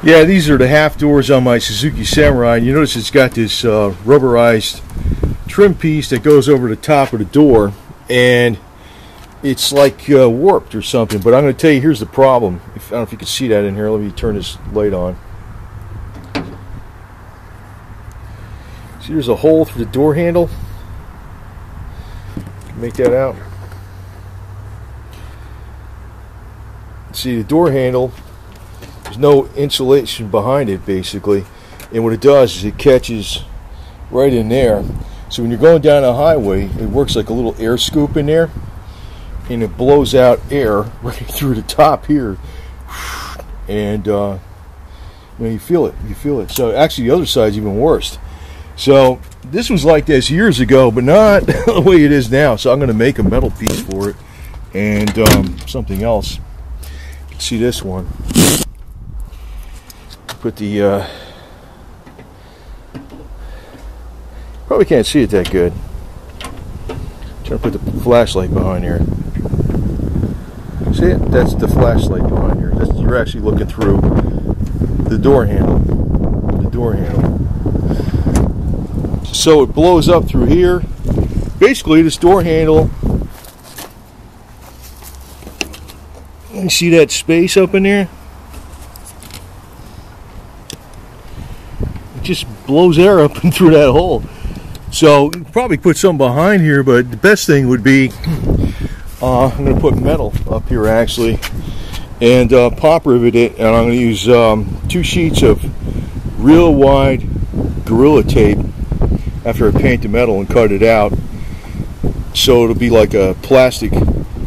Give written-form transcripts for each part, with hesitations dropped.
Yeah, these are the half doors on my Suzuki Samurai. And you notice it's got this rubberized trim piece that goes over the top of the door, and it's like warped or something. But I'm going to tell you, here's the problem. I don't know if you can see that in here. Let me turn this light on. See, there's a hole through the door handle. Make that out. See, the door handle, there's no insulation behind it basically, and what it does is it catches right in there. So when you're going down a highway, it works like a little air scoop in there, and it blows out air right through the top here, and you feel it. So actually the other side's even worse. So this was like this years ago, but not the way it is now. So I'm going to make a metal piece for it, and something else. See this one. Put the probably can't see it that good. Trying to put the flashlight behind here. See it? That's the flashlight behind here. You're actually looking through the door handle. The door handle. So it blows up through here. Basically, this door handle. You see that space up in there? It just blows air up and through that hole. So you can probably put some behind here, but the best thing would be I'm going to put metal up here actually, and pop rivet it, and I'm going to use 2 sheets of real wide Gorilla Tape after I paint the metal and cut it out, so it'll be like a plastic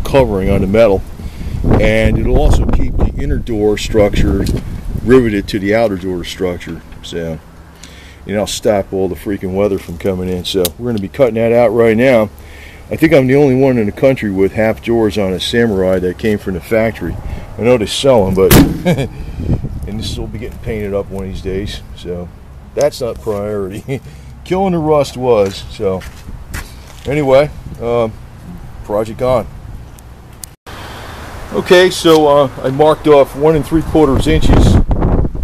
covering on the metal. And it'll also keep the inner door structure riveted to the outer door structure. So, I'll stop all the freaking weather from coming in. So we're going to be cutting that out right now. I think I'm the only one in the country with half doors on a Samurai that came from the factory. I know they sell them, but and this will be getting painted up one of these days. So that's not priority. Killing the rust was. So anyway, project on. Okay, so I marked off 1 3/4 inches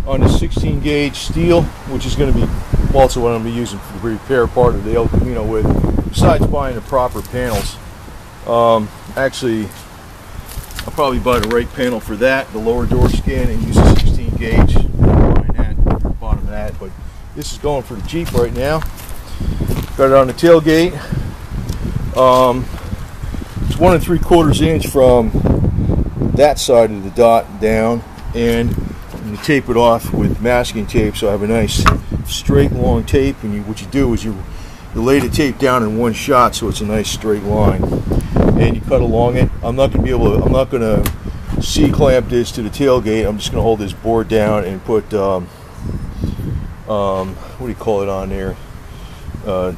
on the 16 gauge steel, which is going to be also what I'm going to be using for the repair part of the El Camino with, besides buying the proper panels. Actually, I'll probably buy the right panel for that, the lower door skin, and use a 16 gauge behind that, the bottom of that. But this is going for the Jeep right now. Got it on the tailgate. It's 1 3/4 inch from that side of the dot down, and I'm going to tape it off with masking tape so I have a nice straight long tape. And what you do is you lay the tape down in one shot so it's a nice straight line, and you cut along it. I'm not going to C-clamp this to the tailgate. I'm just going to hold this board down and put what do you call it on there, the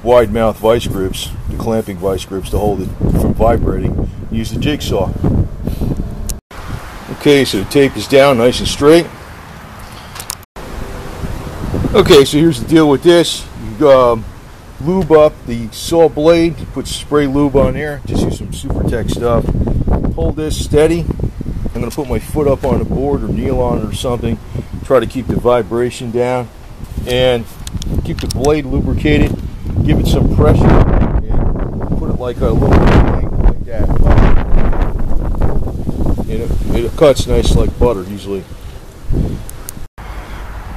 wide mouth vice grips, the clamping vice grips, to hold it from vibrating. Use the jigsaw. Okay, so the tape is down nice and straight. Okay, so here's the deal with this. You lube up the saw blade, put spray lube on there, just use some Super Tech stuff. Hold this steady. I'm going to put my foot up on the board or kneel on it or something, try to keep the vibration down, and keep the blade lubricated, give it some pressure, and put it like a little thing like that. And it cuts nice like butter usually.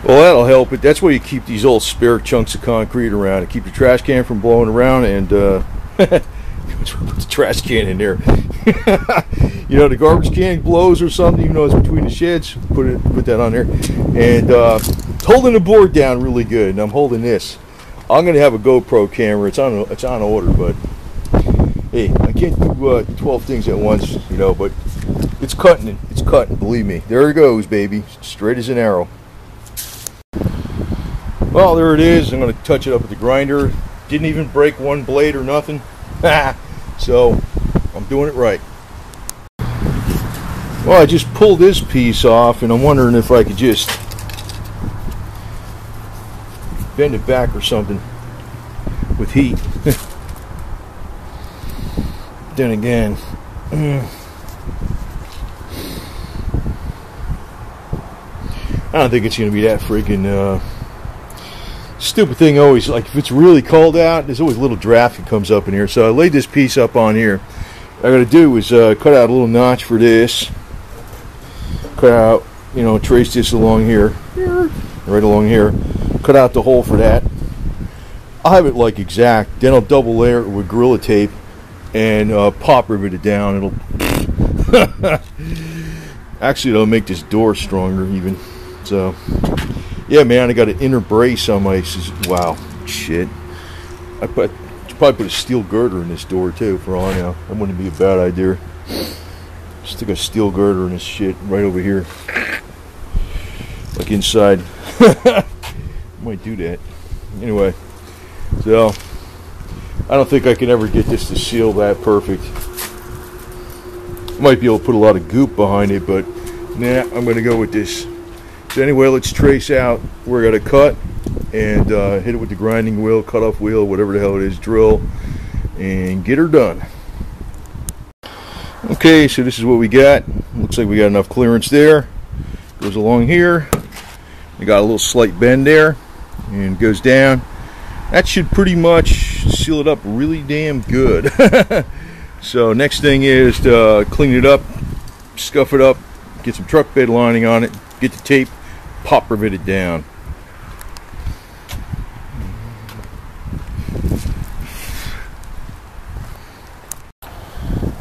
Well, that'll help it. That's why you keep these old spare chunks of concrete around to keep the trash can from blowing around, and put the trash can in there. The garbage can blows or something, even though it's between the sheds. Put that on there, and holding the board down really good. And I'm holding this. I'm gonna have a GoPro camera. It's on order, but hey, I can't do 12 things at once, But it's cutting. It's cutting. Believe me. There it goes, baby. Straight as an arrow. Well, there it is. I'm going to touch it up with the grinder. Didn't even break one blade or nothing. So, I'm doing it right. Well, I just pulled this piece off, and I'm wondering if I could just bend it back or something with heat. Then again, I don't think it's going to be that freaking stupid thing. Always, like, if it's really cold out, there's always a little draft that comes up in here. So I laid this piece up on here. What I got to do is cut out a little notch for this. Cut out, you know, trace this along here, right along here. Cut out the hole for that. I'll have it like exact. Then I'll double layer it with Gorilla Tape and pop rivet it down. It'll actually, it'll make this door stronger even. So yeah, man, I got an inner brace on my, wow, shit. I probably put a steel girder in this door too, for all I know. That wouldn't be a bad idea. Stick a steel girder in this shit right over here, like inside. Might do that. Anyway, so I don't think I can ever get this to seal that perfect. I might be able to put a lot of goop behind it, but nah, I'm going to go with this. So anyway, let's trace out where I got to cut and hit it with the grinding wheel, cut off wheel, whatever the hell it is, drill, and get her done. Okay, so this is what we got. Looks like we got enough clearance there. Goes along here. We got a little slight bend there, and goes down. That should pretty much seal it up really damn good. So next thing is to clean it up, scuff it up, get some truck bed lining on it, get the tape, pop rivet it down.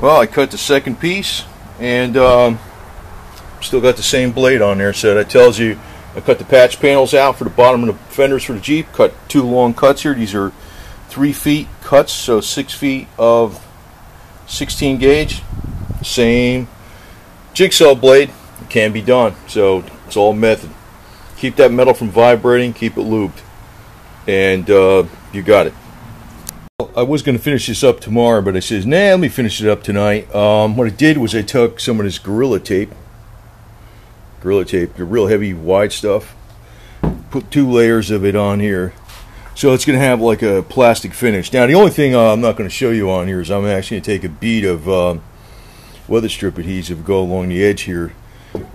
Well, I cut the second piece, and still got the same blade on there, so that tells you I cut the patch panels out for the bottom of the fenders for the Jeep. Cut 2 long cuts here. These are 3 feet cuts, so 6 feet of 16 gauge. Same jigsaw blade. It can be done, so it's all method. Keep that metal from vibrating, keep it lubed, and you got it. I was going to finish this up tomorrow, but I says, nah, let me finish it up tonight. What I did was I took some of this Gorilla Tape, the real heavy wide stuff, put 2 layers of it on here, so it's going to have like a plastic finish. Now the only thing I'm not going to show you on here is I'm actually going to take a bead of weather strip adhesive, go along the edge here,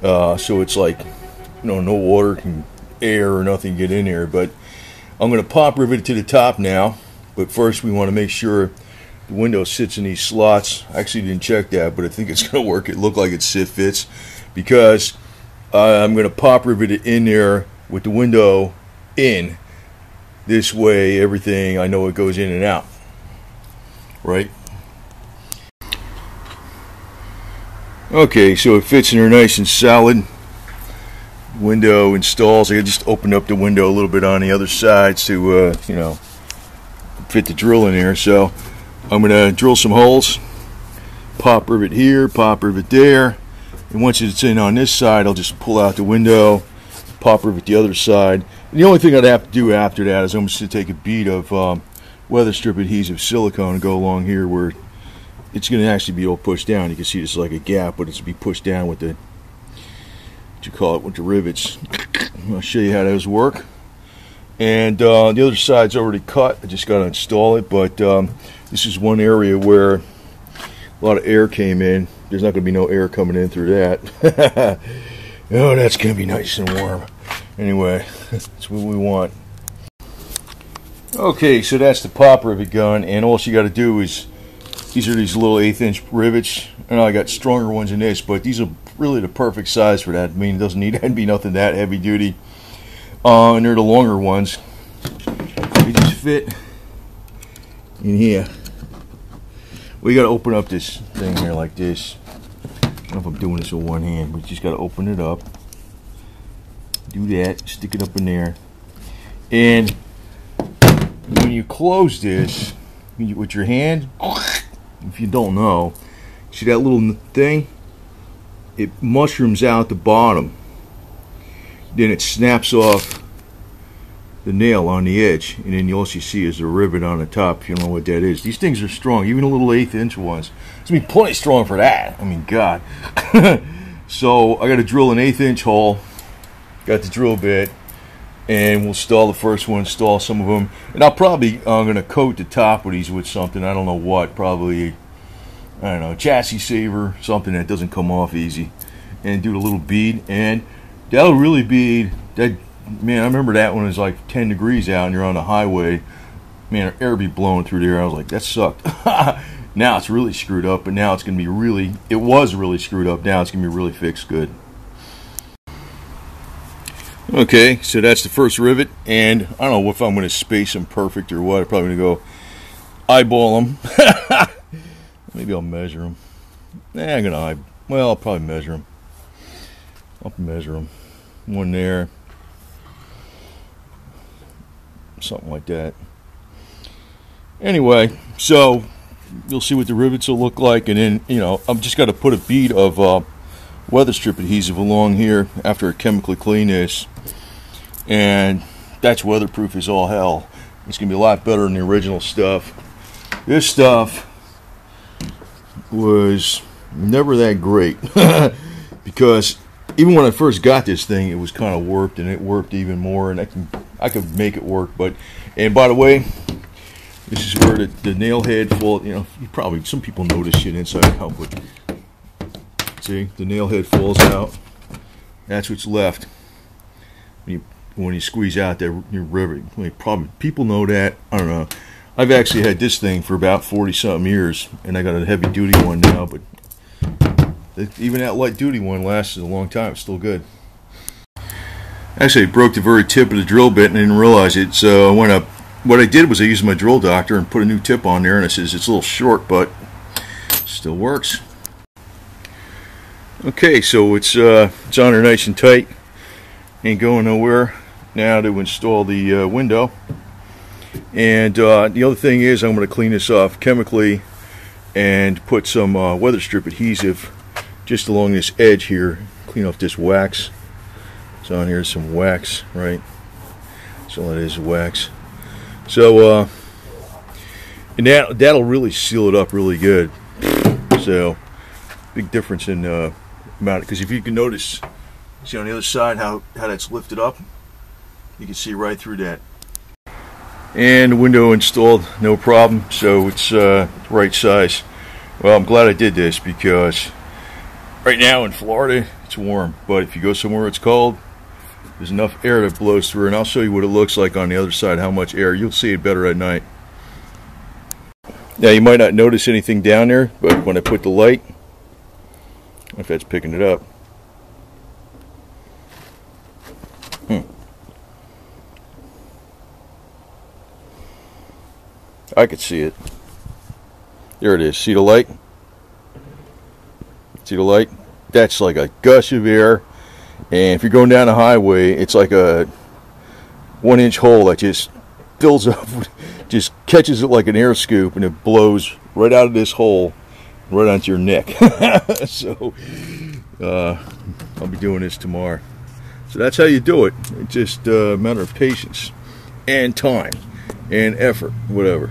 so it's like, you know, no water and air or nothing get in there. But I'm going to pop rivet it to the top now. But first we want to make sure the window sits in these slots. I actually didn't check that, but I think it's going to work. It looked like it fits, because I'm going to pop rivet it in there with the window in. This way everything, I know it goes in and out, right? Okay, so it fits in there nice and solid. Window installs. I just opened up the window a little bit on the other side to you know, fit the drill in there. So I'm going to drill some holes, pop rivet here, pop rivet there, and once it's in on this side, I'll just pull out the window, pop rivet the other side. And the only thing I'd have to do after that is I'm just going to take a bead of weather strip adhesive silicone and go along here where it's going to actually be all pushed down. You can see this is like a gap, but it's to be pushed down with the, what you call it, with the rivets. I'll show you how those work. And the other side's already cut. I just got to install it, but this is one area where a lot of air came in. There's not going to be no air coming in through that. Oh, that's going to be nice and warm. Anyway, that's what we want. Okay, so that's the pop rivet gun, and all you got to do is, these are these little 1/8 inch rivets. I know I got stronger ones than this, but these are really the perfect size for that. I mean, it doesn't need to be nothing that heavy duty. And they're the longer ones. They just fit in here. We got to open up this thing here like this. I don't know if I'm doing this with one hand, but you just got to open it up. Do that. Stick it up in there. And when you close this with your hand, if you don't know, see that little thing? It mushrooms out the bottom. Then it snaps off the nail on the edge, and then all you see is a rivet on the top. If you don't know what that is, these things are strong, even the little 1/8 inch ones. It's gonna be plenty strong for that. I mean, God. So I got to drill an 1/8 inch hole. Got the drill bit, and we'll install the first one, install some of them, and I'll probably I'm gonna coat the top of these with something. I don't know what. Probably, I don't know, chassis saver, something that doesn't come off easy, and do the little bead. And that'll really be that. Man, I remember that when it was like 10 degrees out and you're on the highway. Man, air be blowing through there. I was like, that sucked. Now it's really screwed up, but now it's going to be really, it was really screwed up. Now it's going to be really fixed good. Okay, so that's the first rivet, and I don't know if I'm going to space them perfect or what. I'm probably going to go eyeball them. Maybe I'll measure them. I'm going to well, I'll probably measure them. I'll measure them. One there. Something like that. Anyway, so you'll see what the rivets will look like, and then, you know, I've just got to put a bead of weather strip adhesive along here after I chemically clean this, and that's weatherproof as all hell. It's gonna be a lot better than the original stuff. This stuff was never that great because even when I first got this thing, it was kind of warped, and it warped even more, and I could make it work. But, and by the way, this is where the nail head fall. You know, some people know this shit inside out, but see, the nail head falls out. That's what's left when you squeeze out that your rivet. Probably people know that. I don't know. I've actually had this thing for about 40-something years, and I got a heavy-duty one now, but even that light-duty one lasted a long time. It's still good. Actually, I broke the very tip of the drill bit and I didn't realize it, so I went up. What I did was I used my drill doctor and put a new tip on there, and I says it's a little short, but still works. Okay, so it's on there nice and tight. Ain't going nowhere. Now to install the window. And the other thing is I'm going to clean this off chemically and put some weather strip adhesive just along this edge here. Clean off this wax. So on here's some wax, right? So that is wax. So and that'll really seal it up really good. So big difference in amount, because if you can notice, see on the other side how that's lifted up, you can see right through that. And the window installed, no problem. So it's right size. Well, I'm glad I did this because right now in Florida it's warm, but if you go somewhere it's cold, there's enough air that blows through, and I'll show you what it looks like on the other side, how much air. You'll see it better at night. Now you might not notice anything down there, but when I put the light, I don't know if that's picking it up. I could see it. There it is. See the light? See the light? That's like a gush of air. And if you're going down the highway, it's like a 1-inch hole that just fills up, just catches it like an air scoop, and it blows right out of this hole, right onto your neck. So, I'll be doing this tomorrow. So that's how you do it. It's just a matter of patience and time and effort, whatever.